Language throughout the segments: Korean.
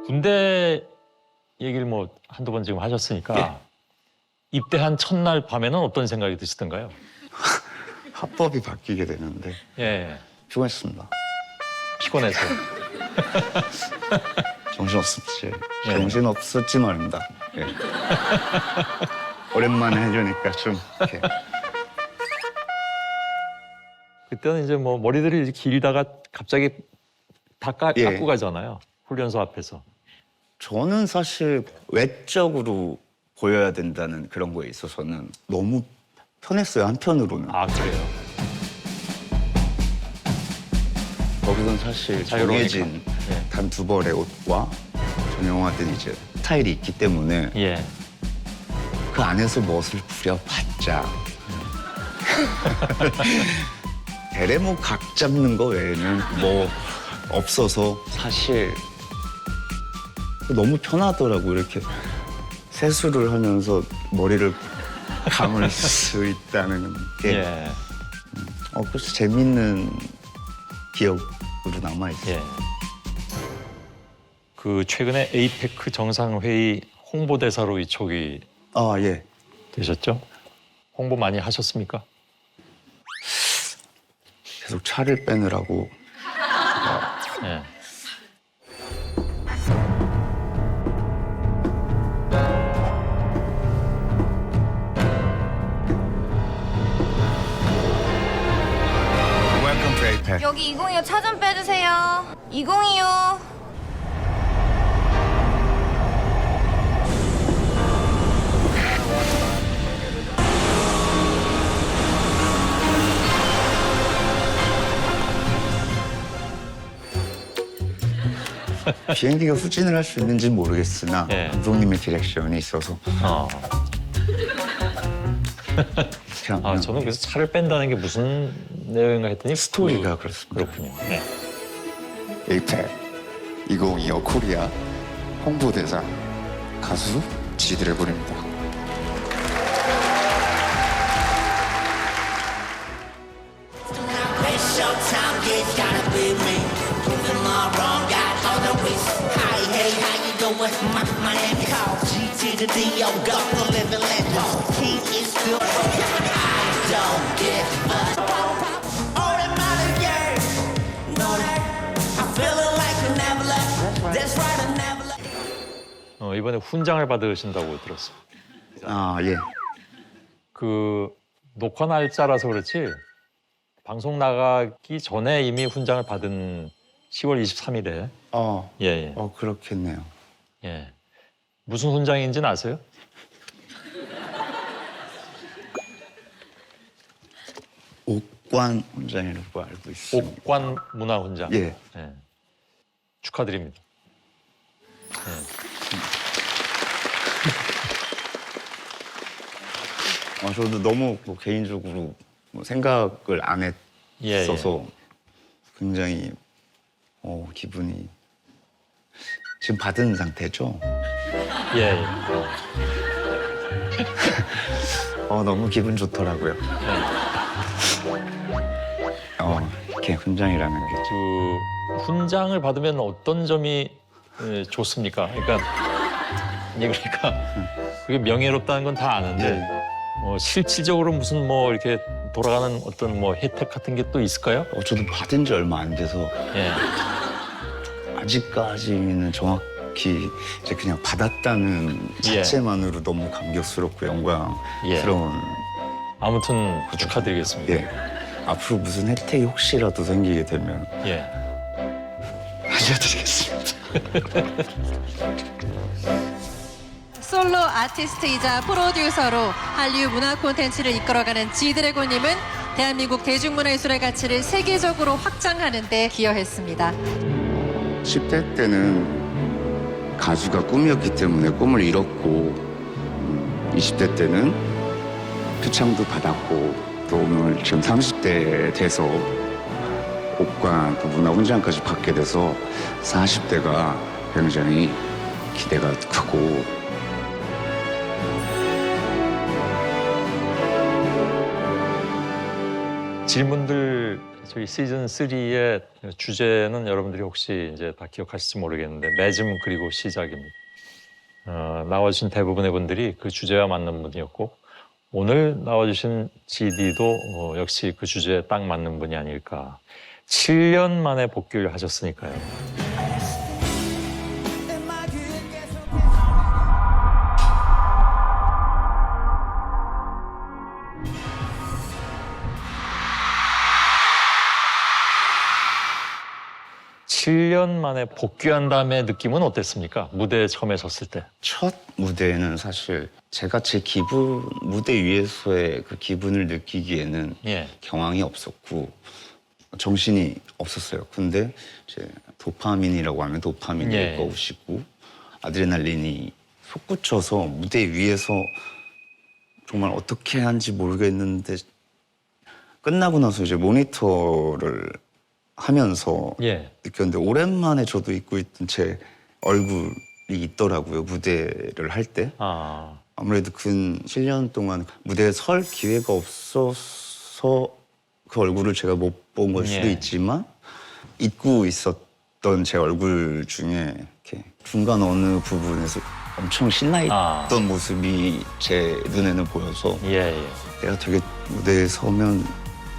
군대 얘기를 뭐 한두 번 지금 하셨으니까 예. 입대한 첫날 밤에는 어떤 생각이 드시던가요? 합법이 바뀌게 되는데 예, 피곤했습니다. 피곤해서. 정신없었지. 예. 정신없었지 말입니다. 예. 오랜만에 해주니까 좀 이렇게. 그때는 이제 뭐 머리들이 이렇게 길다가 갑자기 다 예. 깎고 가잖아요. 훈련소 앞에서. 저는 사실 외적으로 보여야 된다는 그런 거에 있어서는 너무 편했어요, 한편으로는. 아, 그래요? 거기선 사실 자유로우니까. 정해진 예. 단 두 벌의 옷과 정형화된 이제 스타일이 있기 때문에 예. 그 안에서 멋을 부려봤자 대레모 각 잡는 거 외에는 뭐 없어서 사실 너무 편하더라고. 이렇게 세수를 하면서 머리를 감을 수 있다는 게 예. 그래서 재밌는 기억으로 남아있어요. 예. 그 최근에 에이페크 정상회의 홍보대사로 이촉이 아, 예. 되셨죠? 홍보 많이 하셨습니까? 계속 차를 빼느라고. 예. Welcome to APEC. 여기 202호 차 좀 빼주세요. 202호. 비행기가 후진을 할 수 있는지는 모르겠으나 예. 감독님의 디렉션이 있어서 어. 그냥, 아, 저는 그래서 차를 뺀다는 게 무슨 내용인가 했더니 스토리가 그렇습니다. 그렇군요. 네. 에이펙 2025 코리아 홍보대사 가수 지드래곤입니다. It's showtime, yeah, it's gotta be me. Prove them all wrong, got all the ways. Hi, hey, how you doing? My name is Carl. G to the D-O, go the living legend. He is good. I don't give a all that matter, yeah. Know that. I'm feeling like I never left. That's right, I never left. 이번에 훈장을 받으신다고 들었어요. 아, 예. 그 녹화 날짜라서 그렇지 방송 나가기 전에 이미 훈장을 받은 10월 23일에 예, 예. 그렇겠네요. 예. 무슨 훈장인지는 아세요? 옥관 훈장이라고 알고 있습니다. 옥관 문화 훈장. 예. 예. 축하드립니다. 저도 너무 뭐 개인적으로 뭐 생각을 안 예, 했어서 굉장히 기분이 지금 받은 상태죠? 예, 예. 너무 기분 좋더라고요. 이렇게 훈장이라는 게. 그 훈장을 받으면 어떤 점이 좋습니까? 그러니까 그게 명예롭다는 건 다 아는데 실질적으로 무슨 뭐 이렇게 돌아가는 어떤 뭐 혜택 같은 게 또 있을까요? 저도 받은 지 얼마 안 돼서 예. 아직까지는 정확히 이제 그냥 받았다는 예. 자체만으로 너무 감격스럽고 영광스러운. 아무튼 축하드리겠습니다. 예. 앞으로 무슨 혜택이 혹시라도 생기게 되면 예. 알려드리겠습니다. 솔로 아티스트이자 프로듀서로 한류 문화 콘텐츠를 이끌어가는 지드래곤님은 대한민국 대중문화예술의 가치를 세계적으로 확장하는 데 기여했습니다. 10대 때는 가수가 꿈이었기 때문에 꿈을 잃었고 20대 때는 표창도 받았고 또 오늘 지금 30대 돼서 옥관 또 문화훈장까지 받게 돼서 40대가 굉장히 기대가 크고 질문들 저희 시즌 3의 주제는 여러분들이 혹시 이제 다 기억하실지 모르겠는데 맺음 그리고 시작입니다. 나와주신 대부분의 분들이 그 주제와 맞는 분이었고 오늘 나와주신 GD도 역시 그 주제에 딱 맞는 분이 아닐까. 7년 만에 복귀를 하셨으니까요. 칠 년 만에 복귀한 다음에 느낌은 어땠습니까? 무대에 처음에 섰을 때. 첫 무대는 사실 제가 제 기분, 무대 위에서의 그 기분을 느끼기에는 예. 경황이 없었고 정신이 없었어요. 근데 이제 도파민이라고 하면 도파민이 예. 꺼우시고 아드레날린이 솟구쳐서 무대 위에서 정말 어떻게 한지 모르겠는데 끝나고 나서 이제 모니터를 하면서 예. 느꼈는데 오랜만에 저도 잊고 있던 제 얼굴이 있더라고요. 무대를 할 때. 아, 아무래도 근 7년 동안 무대에 설 기회가 없어서 그 얼굴을 제가 못 본 걸 수도 예. 있지만 잊고 있었던 제 얼굴 중에 이렇게 중간 어느 부분에서 엄청 신나있던 모습이 제 눈에는 보여서 예, 예. 내가 되게 무대에 서면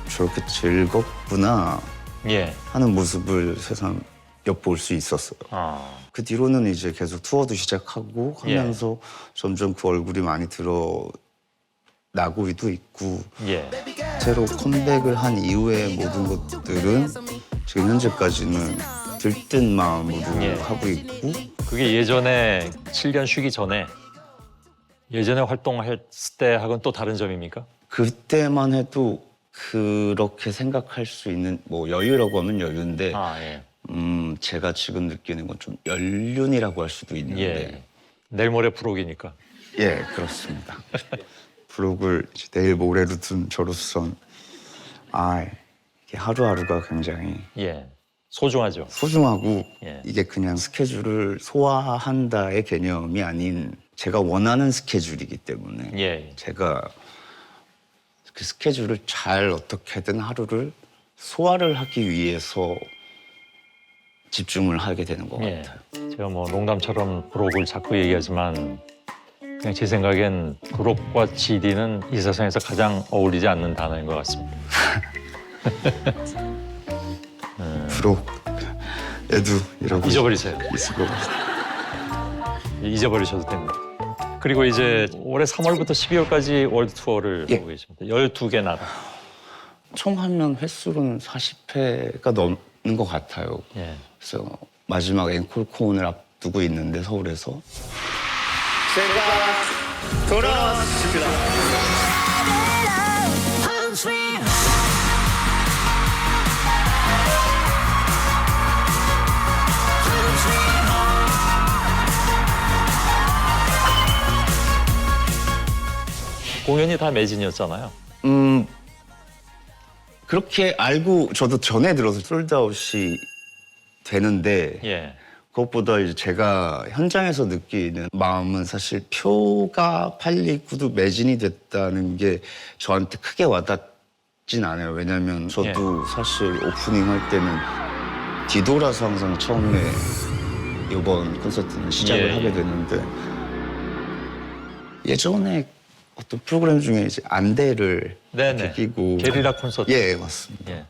저렇게 즐겁구나 예. 하는 모습을 세상 엿볼 수 있었어요. 아, 그 뒤로는 이제 계속 투어도 시작하고 하면서 점점 그 얼굴이 많이 드러나고도 있고 예. 새로 컴백을 한 이후의 모든 것들은 지금 현재까지는 들뜬 마음으로 예. 하고 있고 그게 예전에 7년 쉬기 전에 예전에 활동했을 때하고는 또 다른 점입니까? 그때만 해도 그렇게 생각할 수 있는 뭐 여유라고 하면 여유인데 아, 예. 제가 지금 느끼는 건 좀 연륜이라고 할 수도 있는데 예. 내일 모레 프로기니까. 예, 그렇습니다. 블록을 이제 내일 모레로 둔 저로선 이게 하루하루가 굉장히 예. 소중하죠. 소중하고 예. 이게 그냥 스케줄을 소화한다의 개념이 아닌 제가 원하는 스케줄이기 때문에 예. 제가 그 스케줄을 잘 어떻게든 하루를 소화를 하기 위해서 집중을 하게 되는 것 예. 같아요. 제가 뭐 농담처럼 브록을 자꾸 얘기하지만 그냥 제 생각엔 브록과 GD는 이 세상에서 가장 어울리지 않는 단어인 것 같습니다. 브록 얘도 이러고 잊어버리세요. 있을 것 같아요. 잊어버리셔도 됩니다. 그리고 이제 올해 3월부터 12월까지 월드 투어를 예. 하고 계십니다. 12개 나라. 총 하면 횟수로는 40회가 넘는 것 같아요. 예. 그래서 마지막 앵콜 콘을 앞두고 있는데 서울에서 제가 돌아왔습니다. 공연이 다 매진이었잖아요. 그렇게 알고 저도 전에 들어서 솔드아웃이 되는데 예. 그것보다 이제 제가 현장에서 느끼는 마음은 사실 표가 팔리고도 매진이 됐다는 게 저한테 크게 와닿진 않아요. 왜냐면 저도 사실 오프닝 할 때는 뒤돌아서 항상 처음에 이번 콘서트는 시작을 예, 하게 예. 됐는데 예전에 어떤 프로그램 중에 이제 안대를 네네. 이렇게 끼고 게리라 콘서트. 예, 맞습니다. 예.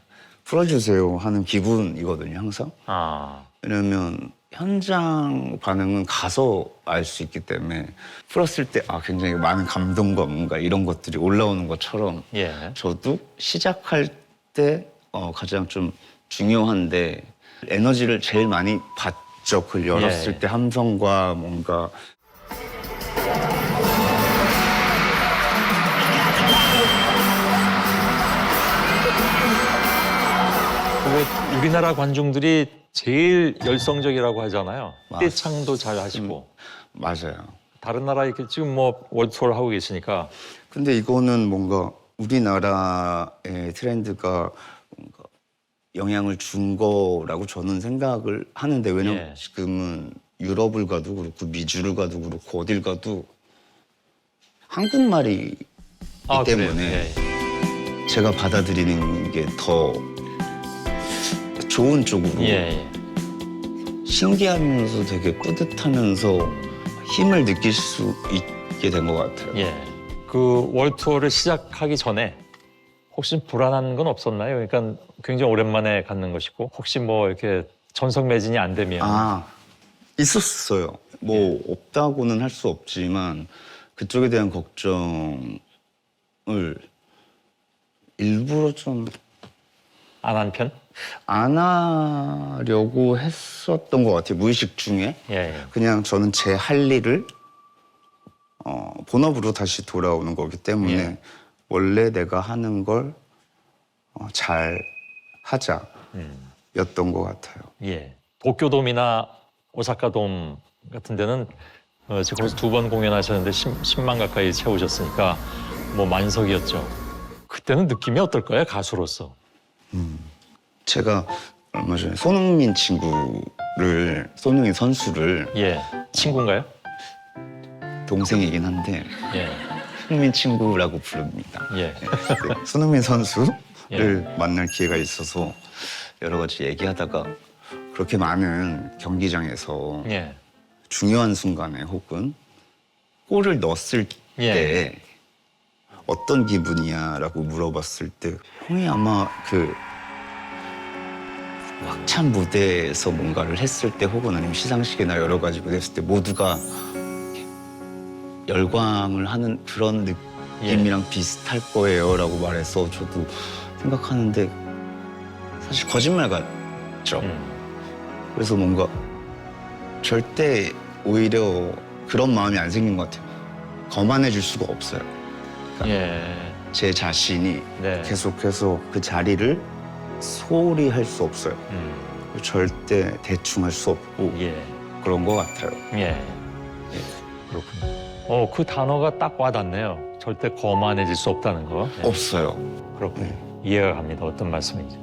풀어주세요 하는 기분이거든요, 항상. 아, 왜냐면 현장 반응은 가서 알 수 있기 때문에 풀었을 때 굉장히 많은 감동과 뭔가 이런 것들이 올라오는 것처럼 예. 저도 시작할 때 가장 좀 중요한데 에너지를 제일 많이 받죠. 그걸 열었을 예. 때 함성과 뭔가 그리고 우리나라 관중들이 제일 열성적이라고 하잖아요. 맞습니다. 떼창도 잘 하시고. 맞아요. 다른 나라 이렇게 지금 뭐 월드 투어를 하고 계시니까 근데 이거는 뭔가 우리나라의 트렌드가 뭔가 영향을 준 거라고 저는 생각을 하는데 왜냐면 예. 지금은 유럽을 가도 그렇고 미주를 가도 그렇고 어딜 가도 한국말이기 그래요? 때문에 예. 제가 받아들이는 게 더 좋은 쪽으로 예. 신기하면서 되게 뿌듯하면서 힘을 느낄 수 있게 된 것 같아요. 예. 그 월투어를 시작하기 전에 혹시 불안한 건 없었나요? 그러니까 굉장히 오랜만에 갖는 것이고 혹시 뭐 이렇게 전성 매진이 안 되면 아, 있었어요. 뭐 없다고는 할 수 없지만 그쪽에 대한 걱정을 일부러 좀 안 한 편? 안 하려고 했었던 것 같아요. 무의식 중에. 예. 그냥 저는 제 할 일을 본업으로 다시 돌아오는 거기 때문에 예. 원래 내가 하는 걸 잘 하자 였던 것 같아요. 예. 도쿄돔이나 오사카돔 같은 데는 지금 거기서 2번 공연하셨는데 10만 가까이 채우셨으니까 뭐 만석이었죠. 그때는 느낌이 어떨까요? 가수로서. 제가 얼마 전에 손흥민 선수를 예. 친구인가요? 동생이긴 한데 예. 흥민 친구라고 부릅니다. 예. 네, 손흥민 선수를 예. 만날 기회가 있어서 여러 가지 얘기하다가 그렇게 많은 경기장에서 예. 중요한 순간에 혹은 골을 넣었을 예. 때 어떤 기분이야?라고 물어봤을 때 형이 아마 그 꽉찬 무대에서 뭔가를 했을 때 혹은 아니면 시상식이나 여러 가지 무대 했을 때 모두가 열광을 하는 그런 느낌이랑 비슷할 거예요라고 말해서 저도 생각하는데 사실 거짓말 같죠. 그래서 뭔가 절대 오히려 그런 마음이 안 생긴 것 같아요. 거만해질 수가 없어요. 예. 제 자신이 네. 계속해서 그 자리를 소홀히 할 수 없어요. 절대 대충 할 수 없고 예. 그런 것 같아요. 예. 그렇군요. 그 단어가 딱 와닿네요. 절대 거만해질 수 없다는 거. 예. 없어요. 그렇군요. 네. 이해가 갑니다. 어떤 말씀인지.